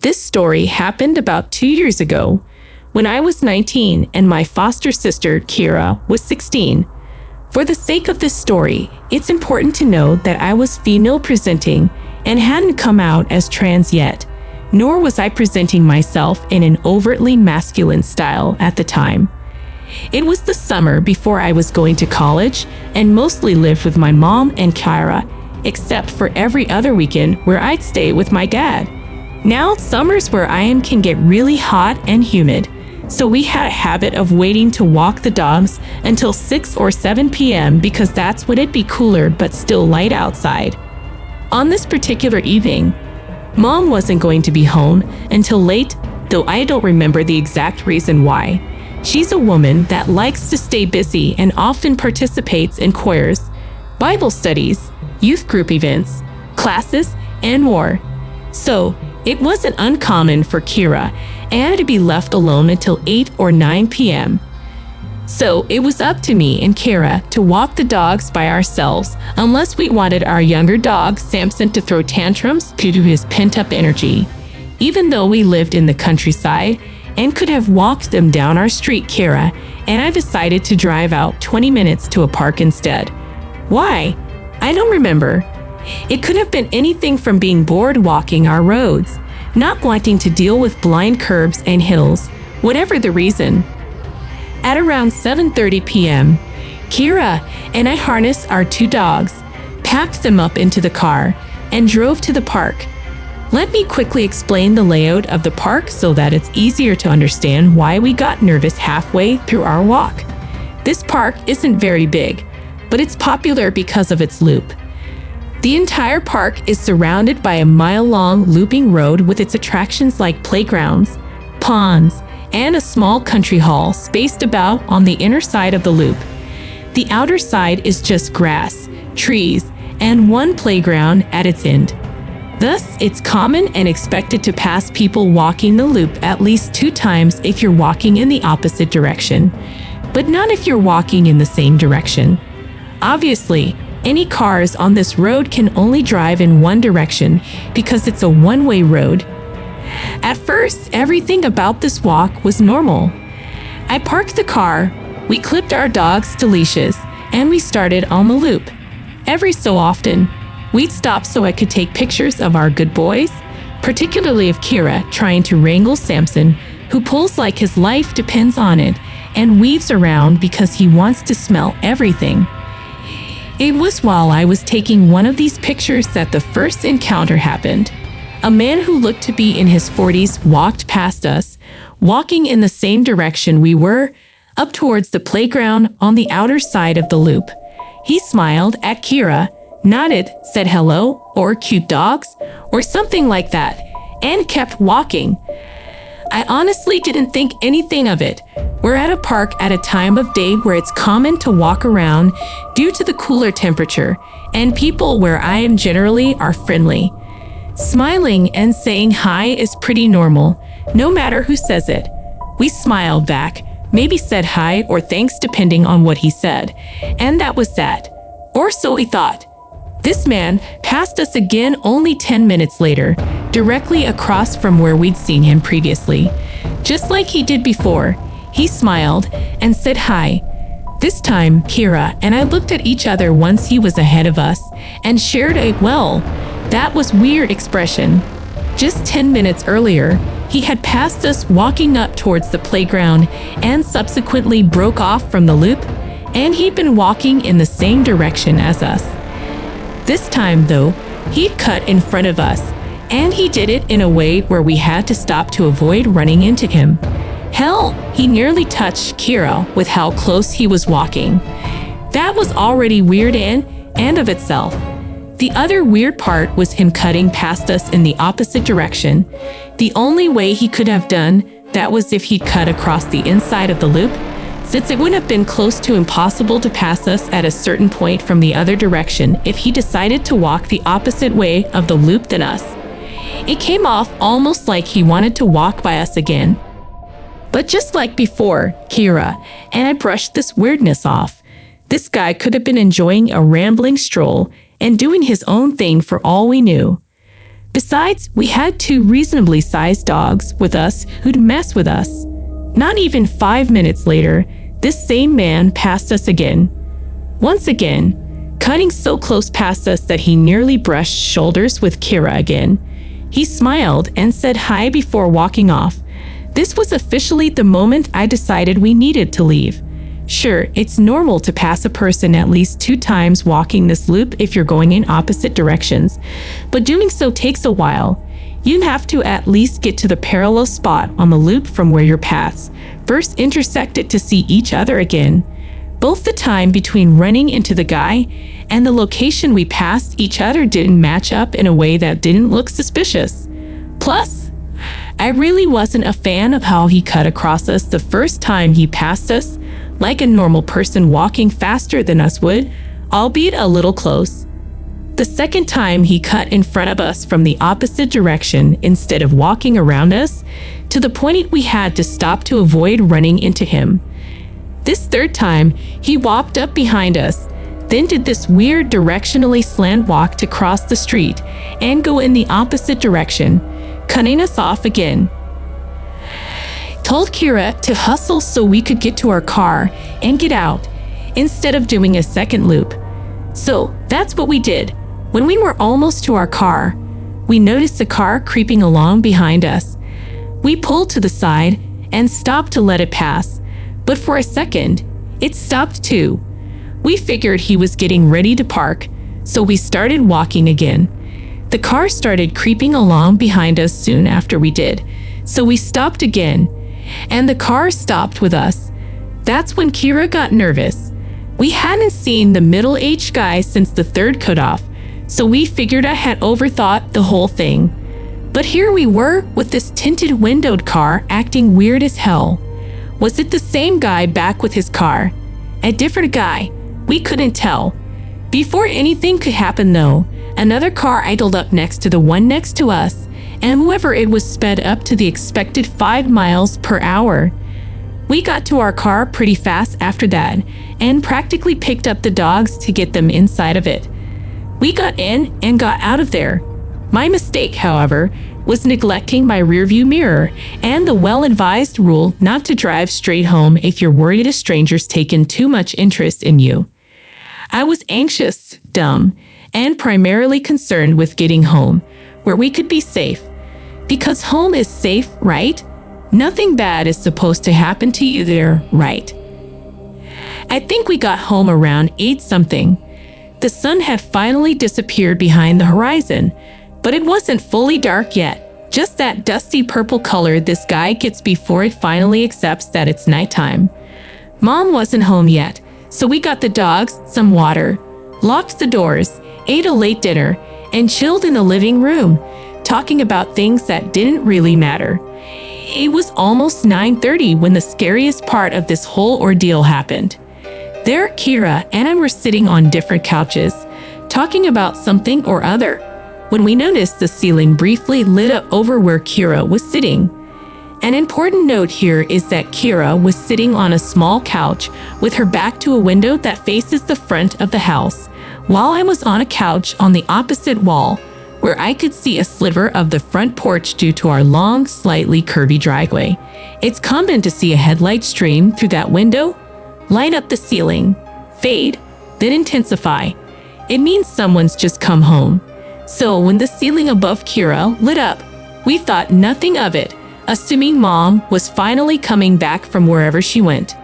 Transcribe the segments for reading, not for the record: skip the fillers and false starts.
This story happened about 2 years ago when I was 19 and my foster sister, Kira, was 16. For the sake of this story, it's important to note that I was female presenting and hadn't come out as trans yet, nor was I presenting myself in an overtly masculine style at the time. It was the summer before I was going to college and mostly lived with my mom and Kira, except for every other weekend where I'd stay with my dad. Now, summers where I am can get really hot and humid, so we had a habit of waiting to walk the dogs until 6 or 7 p.m. because that's when it'd be cooler but still light outside. On this particular evening, Mom wasn't going to be home until late, though I don't remember the exact reason why. She's a woman that likes to stay busy and often participates in choirs, Bible studies, youth group events, classes, and more. So, it wasn't uncommon for Kira and I to be left alone until 8 or 9 p.m. So it was up to me and Kira to walk the dogs by ourselves unless we wanted our younger dog, Samson, to throw tantrums due to his pent-up energy. Even though we lived in the countryside and could have walked them down our street, Kira and I decided to drive out 20 minutes to a park instead. Why? I don't remember. It could have been anything from being bored walking our roads, not wanting to deal with blind curbs and hills, whatever the reason. At around 7:30 p.m., Kira and I harnessed our 2 dogs, packed them up into the car, and drove to the park. Let me quickly explain the layout of the park so that it's easier to understand why we got nervous halfway through our walk. This park isn't very big, but it's popular because of its loop. The entire park is surrounded by a mile-long looping road with its attractions like playgrounds, ponds, and a small country hall spaced about on the inner side of the loop. The outer side is just grass, trees, and one playground at its end. Thus, it's common and expected to pass people walking the loop at least 2 times if you're walking in the opposite direction, but not if you're walking in the same direction. Obviously, any cars on this road can only drive in one direction because it's a one-way road. At first, everything about this walk was normal. I parked the car, we clipped our dogs to leashes, and we started on the loop. Every so often, we'd stop so I could take pictures of our good boys, particularly of Kira trying to wrangle Samson, who pulls like his life depends on it and weaves around because he wants to smell everything. It was while I was taking one of these pictures that the first encounter happened. A man who looked to be in his 40s walked past us, walking in the same direction we were, up towards the playground on the outer side of the loop. He smiled at Kira, nodded, said hello, or cute dogs, or something like that, and kept walking. I honestly didn't think anything of it. We're at a park at a time of day where it's common to walk around due to the cooler temperature, and people where I am generally are friendly. Smiling and saying hi is pretty normal, no matter who says it. We smiled back, maybe said hi or thanks depending on what he said, and that was that. Or so we thought. This man passed us again only 10 minutes later, directly across from where we'd seen him previously. Just like he did before, he smiled and said hi. This time, Kira and I looked at each other once he was ahead of us and shared a, well, that was weird expression. Just 10 minutes earlier, he had passed us walking up towards the playground and subsequently broke off from the loop, and he'd been walking in the same direction as us. This time, though, he'd cut in front of us, and he did it in a way where we had to stop to avoid running into him. Hell, he nearly touched Kira with how close he was walking. That was already weird and of itself. The other weird part was him cutting past us in the opposite direction. The only way he could have done that was if he'd cut across the inside of the loop, since it would have been close to impossible to pass us at a certain point from the other direction if he decided to walk the opposite way of the loop than us. It came off almost like he wanted to walk by us again. But just like before, Kira and I brushed this weirdness off. This guy could have been enjoying a rambling stroll and doing his own thing for all we knew. Besides, we had two reasonably sized dogs with us who'd mess with us. Not even 5 minutes later, this same man passed us again. Once again, cutting so close past us that he nearly brushed shoulders with Kira again. He smiled and said hi before walking off. This was officially the moment I decided we needed to leave. Sure, it's normal to pass a person at least 2 times walking this loop if you're going in opposite directions, but doing so takes a while. You have to at least get to the parallel spot on the loop from where your paths first intersected to see each other again. Both the time between running into the guy and the location we passed each other didn't match up in a way that didn't look suspicious. Plus, I really wasn't a fan of how he cut across us the first time he passed us, like a normal person walking faster than us would, albeit a little close. The second time he cut in front of us from the opposite direction instead of walking around us, to the point we had to stop to avoid running into him. This third time, he walked up behind us, then did this weird directionally slant walk to cross the street and go in the opposite direction, cutting us off again. Told Kira to hustle so we could get to our car and get out, instead of doing a second loop. So that's what we did. When we were almost to our car, we noticed the car creeping along behind us. We pulled to the side and stopped to let it pass, but for a second, it stopped too. We figured he was getting ready to park, so we started walking again. The car started creeping along behind us soon after we did, so we stopped again, and the car stopped with us. That's when Kira got nervous. We hadn't seen the middle-aged guy since the third cutoff, so we figured I had overthought the whole thing. But here we were with this tinted windowed car acting weird as hell. Was it the same guy back with his car? A different guy? We couldn't tell. Before anything could happen though, another car idled up next to the one next to us, and whoever it was sped up to the expected 5 miles per hour. We got to our car pretty fast after that, and practically picked up the dogs to get them inside of it. We got in and got out of there. My mistake, however, was neglecting my rearview mirror and the well-advised rule not to drive straight home if you're worried a stranger's taken too much interest in you. I was anxious, dumb, and primarily concerned with getting home, where we could be safe. Because home is safe, right? Nothing bad is supposed to happen to you there, right? I think we got home around 8-something. The sun had finally disappeared behind the horizon, but it wasn't fully dark yet, just that dusty purple color this guy gets before it finally accepts that it's nighttime. Mom wasn't home yet, so we got the dogs some water, locked the doors, ate a late dinner, and chilled in the living room, talking about things that didn't really matter. It was almost 9:30 when the scariest part of this whole ordeal happened. There, Kira and I were sitting on different couches, talking about something or other, when we noticed the ceiling briefly lit up over where Kira was sitting. An important note here is that Kira was sitting on a small couch with her back to a window that faces the front of the house, while I was on a couch on the opposite wall, where I could see a sliver of the front porch due to our long, slightly curvy driveway. It's common to see a headlight stream through that window, light up the ceiling, fade, then intensify. It means someone's just come home. So when the ceiling above Kira lit up, we thought nothing of it, assuming Mom was finally coming back from wherever she went.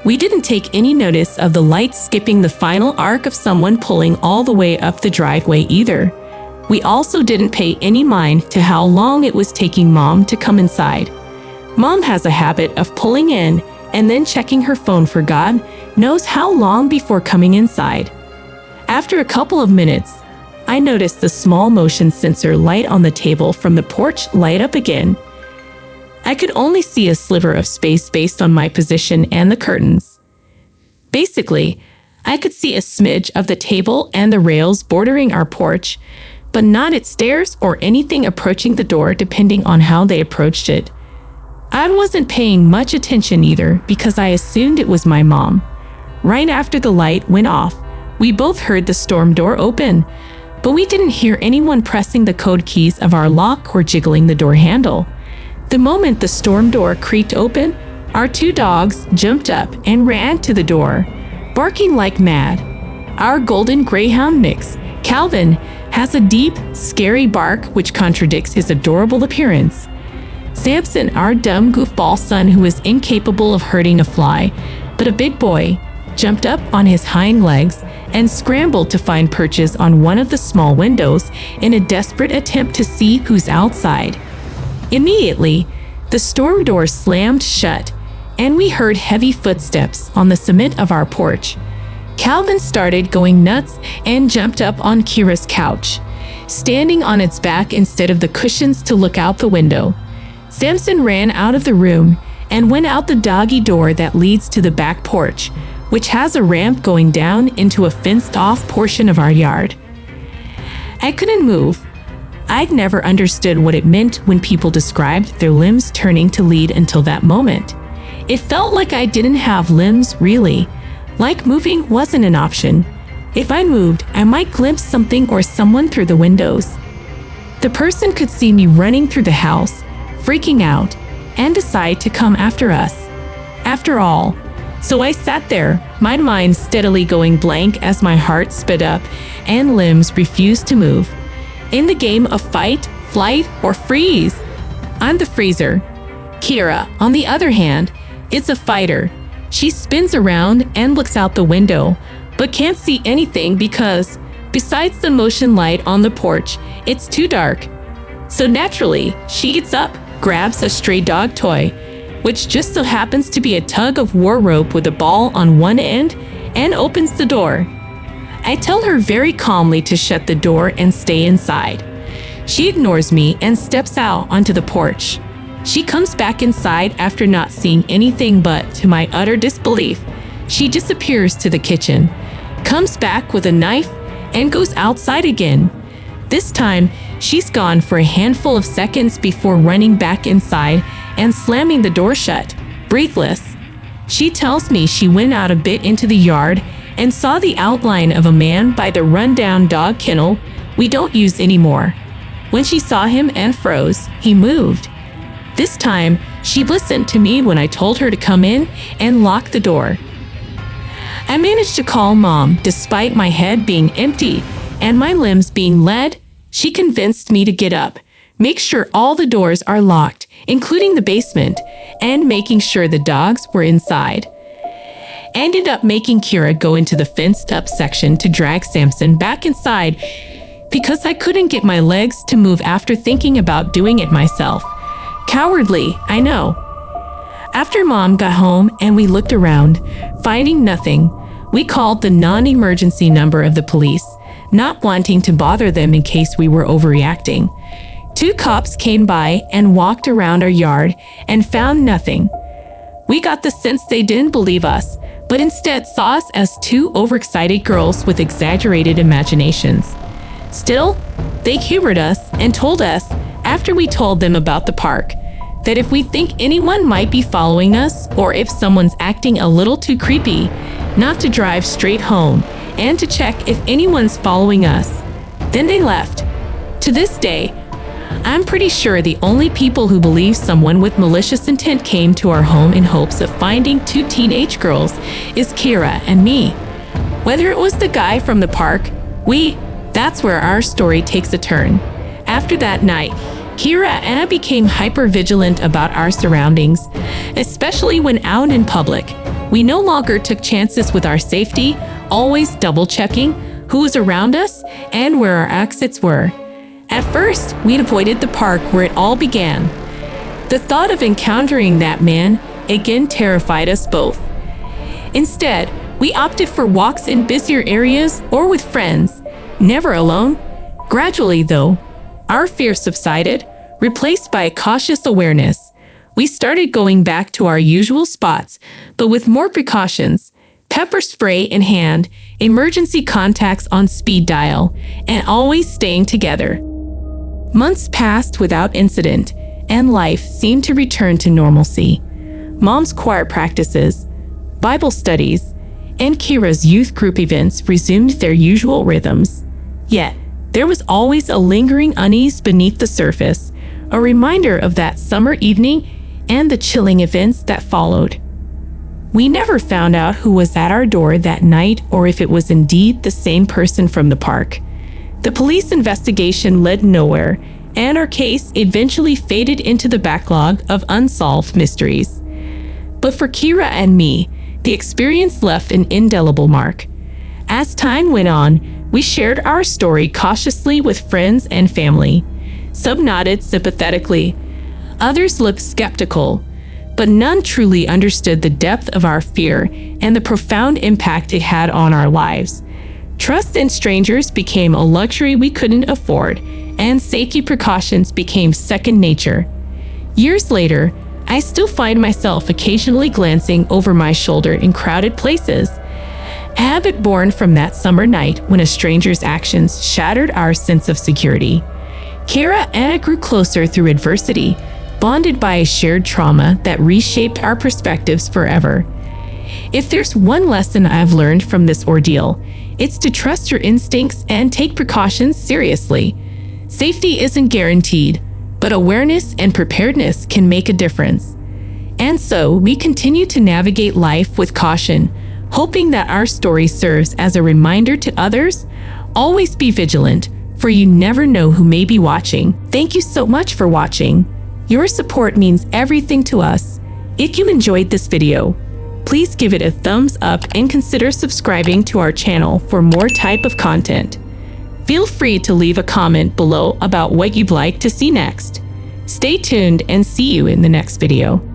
We didn't take any notice of the light skipping the final arc of someone pulling all the way up the driveway either. We also didn't pay any mind to how long it was taking Mom to come inside. Mom has a habit of pulling in and then checking her phone for God knows how long before coming inside. After a couple of minutes, I noticed the small motion sensor light on the table from the porch light up again. I could only see a sliver of space based on my position and the curtains. Basically, I could see a smidge of the table and the rails bordering our porch, but not its stairs or anything approaching the door depending on how they approached it. I wasn't paying much attention either because I assumed it was my mom. Right after the light went off, we both heard the storm door open, but we didn't hear anyone pressing the code keys of our lock or jiggling the door handle. The moment the storm door creaked open, our two dogs jumped up and ran to the door, barking like mad. Our golden greyhound mix, Calvin, has a deep, scary bark which contradicts his adorable appearance. Samson, our dumb goofball son who is incapable of hurting a fly, but a big boy, jumped up on his hind legs and scrambled to find perches on one of the small windows in a desperate attempt to see who's outside. Immediately, the storm door slammed shut, and we heard heavy footsteps on the cement of our porch. Calvin started going nuts and jumped up on Kira's couch, standing on its back instead of the cushions to look out the window. Samson ran out of the room and went out the doggy door that leads to the back porch, which has a ramp going down into a fenced-off portion of our yard. I couldn't move. I'd never understood what it meant when people described their limbs turning to lead until that moment. It felt like I didn't have limbs, really. Like moving wasn't an option. If I moved, I might glimpse something or someone through the windows. The person could see me running through the house, freaking out, and decide to come after us. After all, so I sat there, my mind steadily going blank as my heart sped up and limbs refused to move. In the game of fight, flight, or freeze, I'm the freezer. Kira, on the other hand, is a fighter. She spins around and looks out the window, but can't see anything because, besides the motion light on the porch, it's too dark. So naturally, she gets up, grabs a stray dog toy, which just so happens to be a tug-of-war rope with a ball on one end, and opens the door. I tell her very calmly to shut the door and stay inside. She ignores me and steps out onto the porch. She comes back inside after not seeing anything, but to my utter disbelief, she disappears to the kitchen, comes back with a knife, and goes outside again. This time, she's gone for a handful of seconds before running back inside and slamming the door shut, breathless. She tells me she went out a bit into the yard and saw the outline of a man by the rundown dog kennel we don't use anymore. When she saw him and froze, he moved. This time, she listened to me when I told her to come in and lock the door. I managed to call Mom despite my head being empty and my limbs being lead. She convinced me to get up, make sure all the doors are locked, including the basement, and making sure the dogs were inside. Ended up making Kira go into the fenced-up section to drag Samson back inside because I couldn't get my legs to move after thinking about doing it myself. Cowardly, I know. After Mom got home and we looked around, finding nothing, we called the non-emergency number of the police, not wanting to bother them in case we were overreacting. 2 cops came by and walked around our yard and found nothing. We got the sense they didn't believe us, but instead saw us as 2 overexcited girls with exaggerated imaginations. Still, they humored us and told us, after we told them about the park, that if we think anyone might be following us or if someone's acting a little too creepy, not to drive straight home and to check if anyone's following us. Then they left. To this day, I'm pretty sure the only people who believe someone with malicious intent came to our home in hopes of finding 2 teenage girls is Kira and me. Whether it was the guy from the park, that's where our story takes a turn. After that night, Kira and I became hyper-vigilant about our surroundings, especially when out in public. We no longer took chances with our safety, always double-checking who was around us and where our exits were. At first, we'd avoided the park where it all began. The thought of encountering that man again terrified us both. Instead, we opted for walks in busier areas or with friends, never alone. Gradually, though, our fear subsided, replaced by a cautious awareness. We started going back to our usual spots, but with more precautions. Pepper spray in hand, emergency contacts on speed dial, and always staying together. Months passed without incident, and life seemed to return to normalcy. Mom's choir practices, Bible studies, and Kira's youth group events resumed their usual rhythms. Yet, there was always a lingering unease beneath the surface, a reminder of that summer evening and the chilling events that followed. We never found out who was at our door that night or if it was indeed the same person from the park. The police investigation led nowhere, and our case eventually faded into the backlog of unsolved mysteries. But for Kira and me, the experience left an indelible mark. As time went on, we shared our story cautiously with friends and family. Some nodded sympathetically, others looked skeptical, but none truly understood the depth of our fear and the profound impact it had on our lives. Trust in strangers became a luxury we couldn't afford, and safety precautions became second nature. Years later, I still find myself occasionally glancing over my shoulder in crowded places, a habit born from that summer night when a stranger's actions shattered our sense of security. Kira and I grew closer through adversity, bonded by a shared trauma that reshaped our perspectives forever. If there's one lesson I've learned from this ordeal, it's to trust your instincts and take precautions seriously. Safety isn't guaranteed, but awareness and preparedness can make a difference. And so, we continue to navigate life with caution, hoping that our story serves as a reminder to others. Always be vigilant, for you never know who may be watching. Thank you so much for watching. Your support means everything to us. If you enjoyed this video, please give it a thumbs up and consider subscribing to our channel for more type of content. Feel free to leave a comment below about what you'd like to see next. Stay tuned and see you in the next video.